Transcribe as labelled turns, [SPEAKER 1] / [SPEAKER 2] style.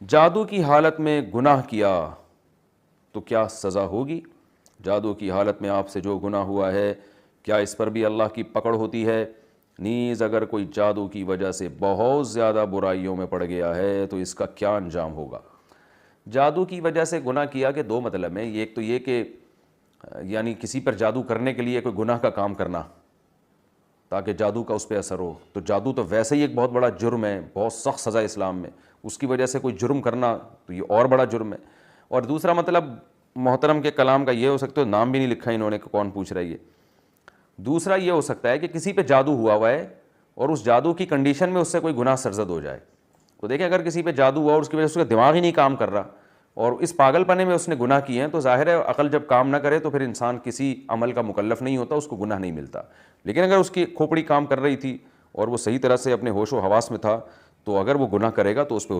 [SPEAKER 1] جادو کی حالت میں گناہ کیا تو کیا سزا ہوگی؟ جادو کی حالت میں آپ سے جو گناہ ہوا ہے کیا اس پر بھی اللہ کی پکڑ ہوتی ہے؟ نیز اگر کوئی جادو کی وجہ سے بہت زیادہ برائیوں میں پڑ گیا ہے تو اس کا کیا انجام ہوگا؟ جادو کی وجہ سے گناہ کیا کے دو مطلب ہیں. ایک تو یہ کہ یعنی کسی پر جادو کرنے کے لیے کوئی گناہ کا کام کرنا تاکہ جادو کا اس پہ اثر ہو، تو جادو تو ویسے ہی ایک بہت بڑا جرم ہے، بہت سخت سزا اسلام میں، اس کی وجہ سے کوئی جرم کرنا تو یہ اور بڑا جرم ہے. اور دوسرا مطلب محترم کے کلام کا یہ ہو سکتا ہے، نام بھی نہیں لکھا انہوں نے کہ کون پوچھ رہا ہے یہ. دوسرا یہ ہو سکتا ہے کہ کسی پہ جادو ہوا ہے اور اس جادو کی کنڈیشن میں اس سے کوئی گناہ سرزد ہو جائے. تو دیکھیں اگر کسی پہ جادو ہوا اور اس کی وجہ سے اس کا دماغ ہی نہیں کام کر رہا اور اس پاگل پنے میں اس نے گناہ کیے ہیں، تو ظاہر ہے عقل جب کام نہ کرے تو پھر انسان کسی عمل کا مکلف نہیں ہوتا، اس کو گناہ نہیں ملتا. لیکن اگر اس کی کھوپڑی کام کر رہی تھی اور وہ صحیح طرح سے اپنے ہوش و حواس میں تھا، تو اگر وہ گناہ کرے گا تو اس پہ